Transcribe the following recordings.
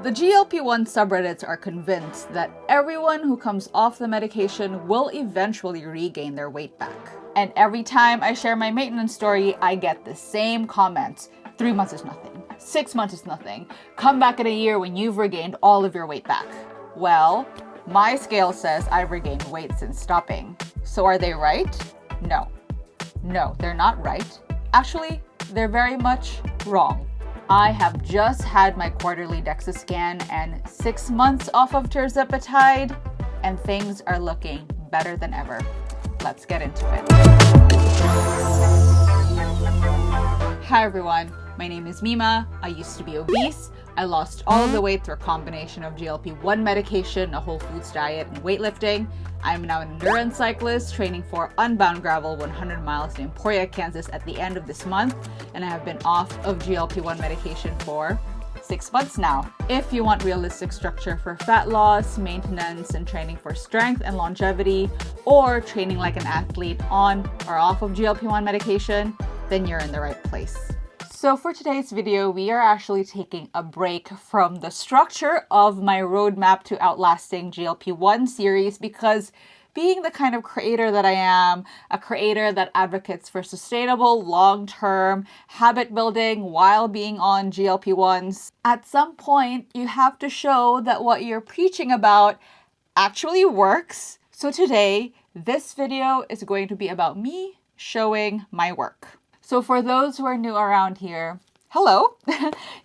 The GLP-1 subreddits are convinced that everyone who comes off the medication will eventually regain their weight back. And every time I share my maintenance story, I get the same comments. 3 months is nothing. 6 months is nothing. Come back in a year when you've regained all of your weight back. Well, my scale says I've regained weight since stopping. So are they right? No. No, they're not right. Actually, they're very much wrong. I have just had my quarterly DEXA scan and 6 months off of tirzepatide, and things are looking better than ever. Let's get into it. Hi everyone, my name is Mima. I used to be obese. I lost all of the weight through a combination of GLP-1 medication, a whole foods diet, and weightlifting. I'm now an endurance cyclist training for Unbound Gravel 100 miles in Emporia, Kansas at the end of this month, and I have been off of GLP-1 medication for 6 months now. If you want realistic structure for fat loss, maintenance, and training for strength and longevity, or training like an athlete on or off of GLP-1 medication, then you're in the right place. So for today's video, we are actually taking a break from the structure of my roadmap to outlasting GLP-1 series because being the kind of creator that I am, a creator that advocates for sustainable, long-term habit building while being on GLP-1s, at some point you have to show that what you're preaching about actually works. So today, this video is going to be about me showing my work. So for those who are new around here, hello!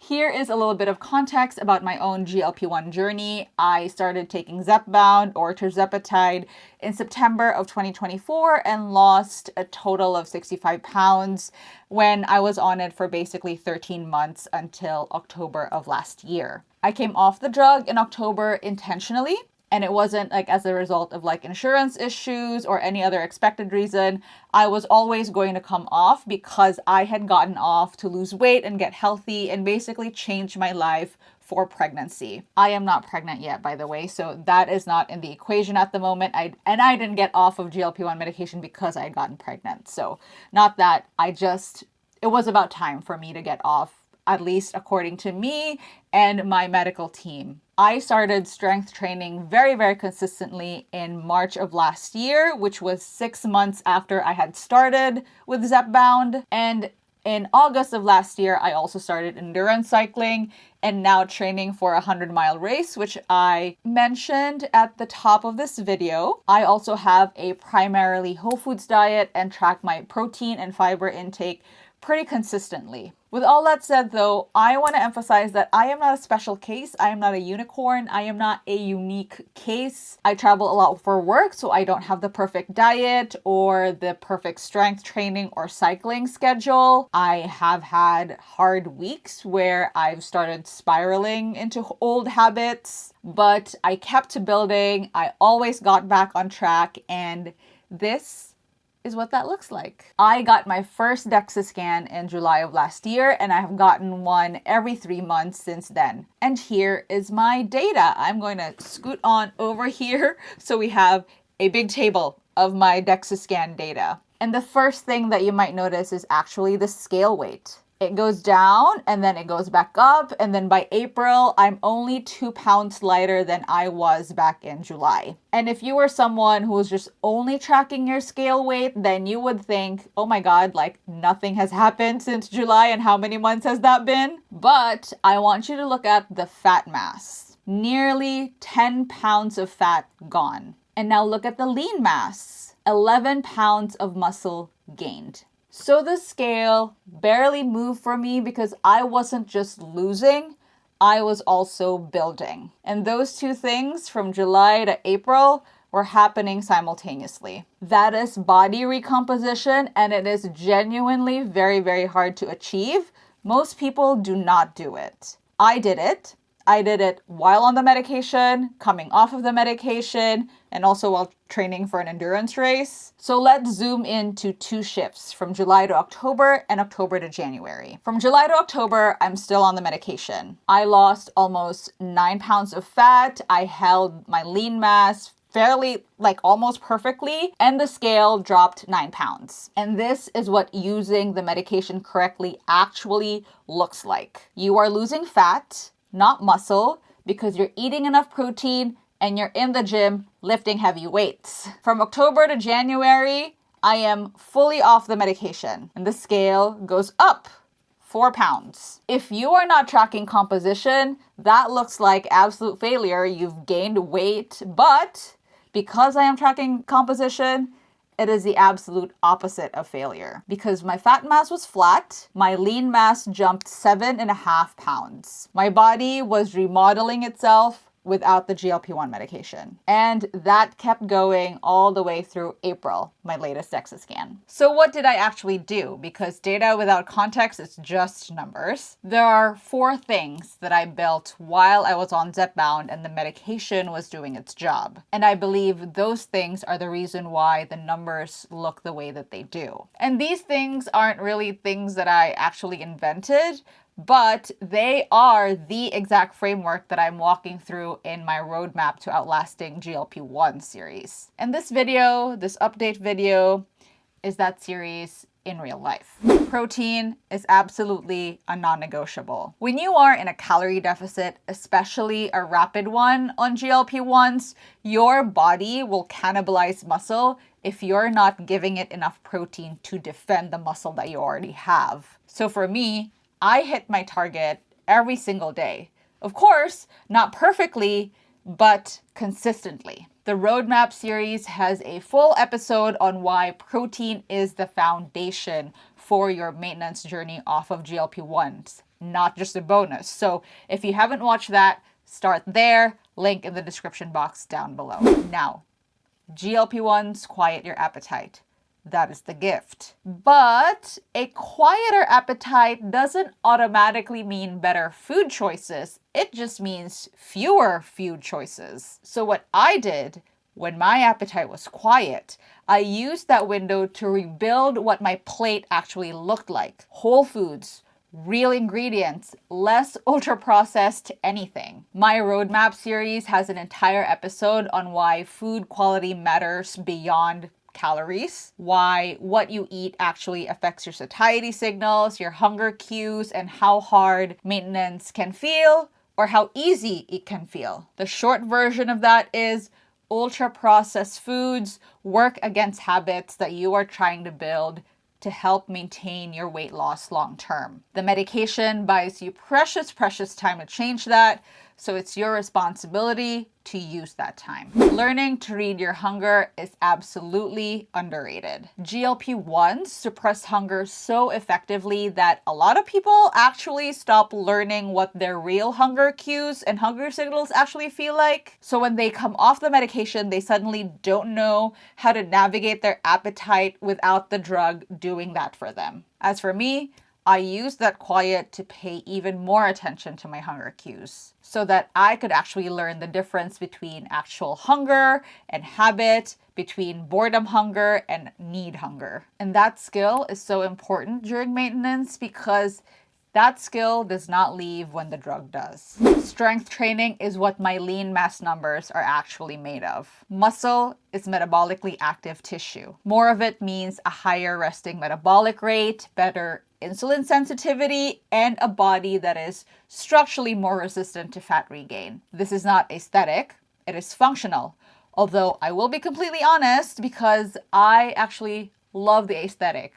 Here is a little bit of context about my own GLP-1 journey. I started taking Zepbound or tirzepatide in September of 2024 and lost a total of 65 pounds when I was on it for basically 13 months until October of last year. I came off the drug in October intentionally. And it wasn't like as a result of like insurance issues or any other expected reason. I was always going to come off because I had gotten off to lose weight and get healthy and basically change my life for pregnancy. I am not pregnant yet, by the way, so that is not in the equation at the moment. I didn't get off of GLP-1 medication because I had gotten pregnant. So not that, it was about time for me to get off, at least according to me and my medical team. I started strength training very, very consistently in March of last year, which was 6 months after I had started with Zepbound. And in August of last year, I also started endurance cycling and now training for a 100-mile race, which I mentioned at the top of this video. I also have a primarily whole foods diet and track my protein and fiber intake pretty consistently. With all that said though, I want to emphasize that I am not a special case. I am not a unicorn. I am not a unique case. I travel a lot for work, so I don't have the perfect diet or the perfect strength training or cycling schedule. I have had hard weeks where I've started spiraling into old habits, but I kept building. I always got back on track, and this is what that looks like. I got my first DEXA scan in July of last year, and I have gotten one every 3 months since then. And here is my data. I'm going to scoot on over here so we have a big table of my DEXA scan data. And the first thing that you might notice is actually the scale weight. It goes down and then it goes back up, and then by April, I'm only 2 pounds lighter than I was back in July. And if you were someone who was just only tracking your scale weight, then you would think, oh my God, like nothing has happened since July, and how many months has that been? But I want you to look at the fat mass. Nearly 10 pounds of fat gone. And now look at the lean mass. 11 pounds of muscle gained. So the scale barely moved for me because I wasn't just losing, I was also building. And those two things from July to April were happening simultaneously. That is body recomposition, and it is genuinely very, very hard to achieve. Most people do not do it. I did it. I did it while on the medication, coming off of the medication, and also while training for an endurance race. So let's zoom into 2 shifts from July to October and October to January. From July to October, I'm still on the medication. I lost almost 9 pounds of fat. I held my lean mass fairly, like almost perfectly, and the scale dropped 9 pounds. And this is what using the medication correctly actually looks like. You are losing fat, not muscle. because you're eating enough protein and you're in the gym lifting heavy weights. From October to January, I am fully off the medication and the scale goes up 4 pounds. If you are not tracking composition, that looks like absolute failure. You've gained weight, but because I am tracking composition, it is the absolute opposite of failure. Because my fat mass was flat, my lean mass jumped 7.5 pounds. My body was remodeling itself without the GLP-1 medication. And that kept going all the way through April, my latest DEXA scan. So what did I actually do? Because data without context is just numbers. There are 4 things that I built while I was on Zepbound and the medication was doing its job. And I believe those things are the reason why the numbers look the way that they do. And these things aren't really things that I actually invented, but they are the exact framework that I'm walking through in my roadmap to outlasting GLP-1 series. And this video, this update video, is that series in real life. Protein is absolutely a non-negotiable. When you are in a calorie deficit, especially a rapid one on GLP-1s, your body will cannibalize muscle if you're not giving it enough protein to defend the muscle that you already have. So for me, I hit my target every single day. Of course, not perfectly, but consistently. The Roadmap series has a full episode on why protein is the foundation for your maintenance journey off of GLP-1s, not just a bonus. So if you haven't watched that, start there. Link in the description box down below. Now, GLP-1s quiet your appetite. That is the gift. But a quieter appetite doesn't automatically mean better food choices. It just means fewer food choices. So what I did when my appetite was quiet, I used that window to rebuild what my plate actually looked like. Whole foods, real ingredients, less ultra-processed anything. My Roadmap series has an entire episode on why food quality matters beyond calories, why what you eat actually affects your satiety signals, your hunger cues, and how hard maintenance can feel or how easy it can feel. The short version of that is ultra-processed foods work against habits that you are trying to build to help maintain your weight loss long term. The medication buys you precious time to change that, so it's your responsibility to use that time. Learning to read your hunger is absolutely underrated. GLP-1s suppress hunger so effectively that a lot of people actually stop learning what their real hunger cues and hunger signals actually feel like. So when they come off the medication, they suddenly don't know how to navigate their appetite without the drug doing that for them. As for me, I used that quiet to pay even more attention to my hunger cues so that I could actually learn the difference between actual hunger and habit, between boredom hunger and need hunger. And that skill is so important during maintenance because that skill does not leave when the drug does. Strength training is what my lean mass numbers are actually made of. Muscle is metabolically active tissue. More of it means a higher resting metabolic rate, better insulin sensitivity, and a body that is structurally more resistant to fat regain. This is not aesthetic, it is functional. Although I will be completely honest because I actually love the aesthetic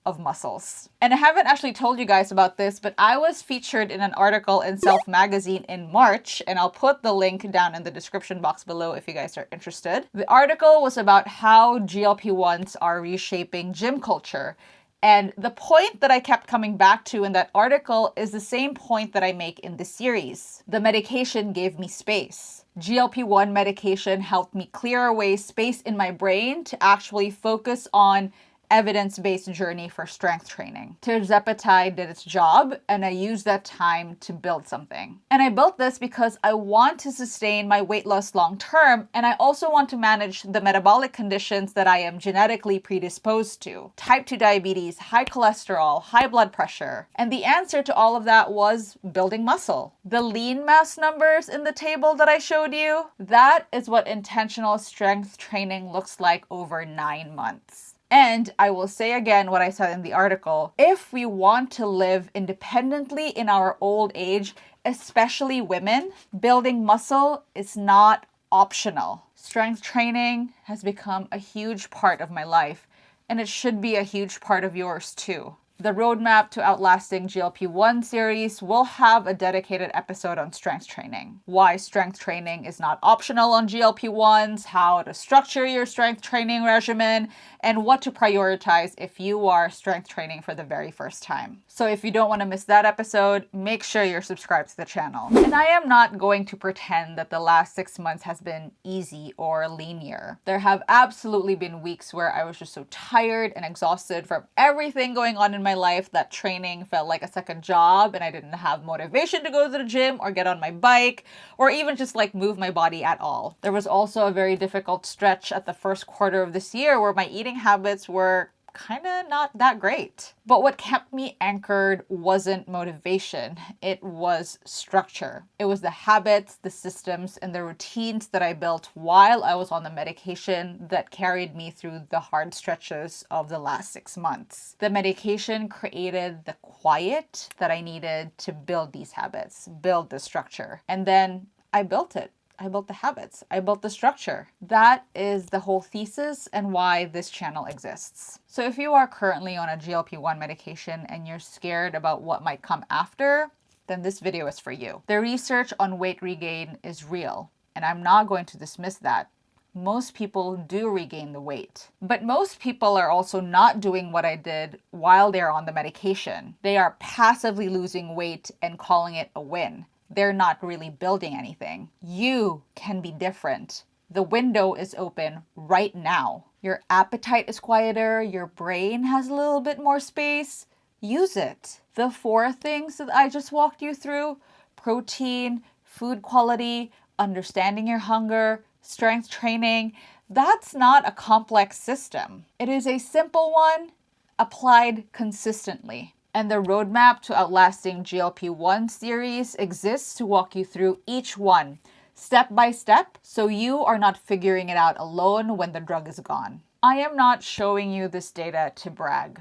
of muscles. And I haven't actually told you guys about this, but I was featured in an article in Self magazine in March, and I'll put the link down in the description box below if you guys are interested. The article was about how GLP-1s are reshaping gym culture. And the point that I kept coming back to in that article is the same point that I make in this series. The medication gave me space. GLP-1 medication helped me clear away space in my brain to actually focus on evidence-based journey for strength training. Tirzepatide did its job, and I used that time to build something. And I built this because I want to sustain my weight loss long term, and I also want to manage the metabolic conditions that I am genetically predisposed to. Type 2 diabetes, high cholesterol, high blood pressure. And the answer to all of that was building muscle. The lean mass numbers in the table that I showed you, that is what intentional strength training looks like over 9 months. And I will say again what I said in the article, if we want to live independently in our old age, especially women, building muscle is not optional. Strength training has become a huge part of my life, and it should be a huge part of yours too. The Roadmap to Outlasting GLP-1 series will have a dedicated episode on strength training. Why strength training is not optional on GLP-1s, how to structure your strength training regimen, and what to prioritize if you are strength training for the very first time. So if you don't want to miss that episode, make sure you're subscribed to the channel. And I am not going to pretend that the last 6 months has been easy or linear. There have absolutely been weeks where I was just so tired and exhausted from everything going on in my life that training felt like a second job and I didn't have motivation to go to the gym or get on my bike or even just like move my body at all. There was also a very difficult stretch at the first quarter of this year where my eating habits were kind of not that great. But what kept me anchored wasn't motivation, it was structure. It was the habits, the systems, and the routines that I built while I was on the medication that carried me through the hard stretches of the last 6 months. The medication created the quiet that I needed to build these habits, build the structure. And then I built it. I built the habits. I built the structure. That is the whole thesis and why this channel exists. So if you are currently on a GLP-1 medication and you're scared about what might come after, then this video is for you. The research on weight regain is real, and I'm not going to dismiss that. Most people do regain the weight. But most people are also not doing what I did while they're on the medication. They are passively losing weight and calling it a win. They're not really building anything. You can be different. The window is open right now. Your appetite is quieter. Your brain has a little bit more space. Use it. The 4 things that I just walked you through, protein, food quality, understanding your hunger, strength training, that's not a complex system. It is a simple one applied consistently. And the Roadmap to Outlasting GLP-1 series exists to walk you through each one, step by step, so you are not figuring it out alone when the drug is gone. I am not showing you this data to brag.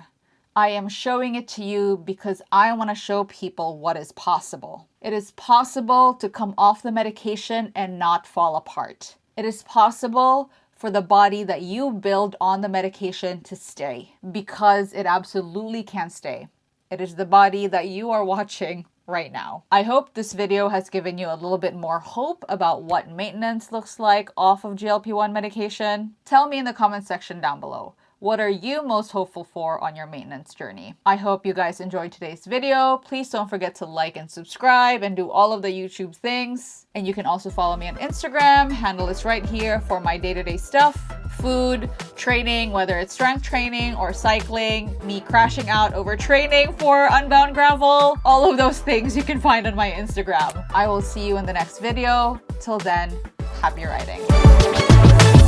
I am showing it to you because I want to show people what is possible. It is possible to come off the medication and not fall apart. It is possible for the body that you build on the medication to stay, because it absolutely can stay. It is the body that you are watching right now. I hope this video has given you a little bit more hope about what maintenance looks like off of GLP-1 medication. Tell me in the comment section down below. What are you most hopeful for on your maintenance journey? I hope you guys enjoyed today's video. Please don't forget to like and subscribe and do all of the YouTube things. And you can also follow me on Instagram. Handle is right here for my day-to-day stuff. Food, training, whether it's strength training or cycling, me crashing out over training for Unbound Gravel, all of those things you can find on my Instagram. I will see you in the next video. Till then, happy riding.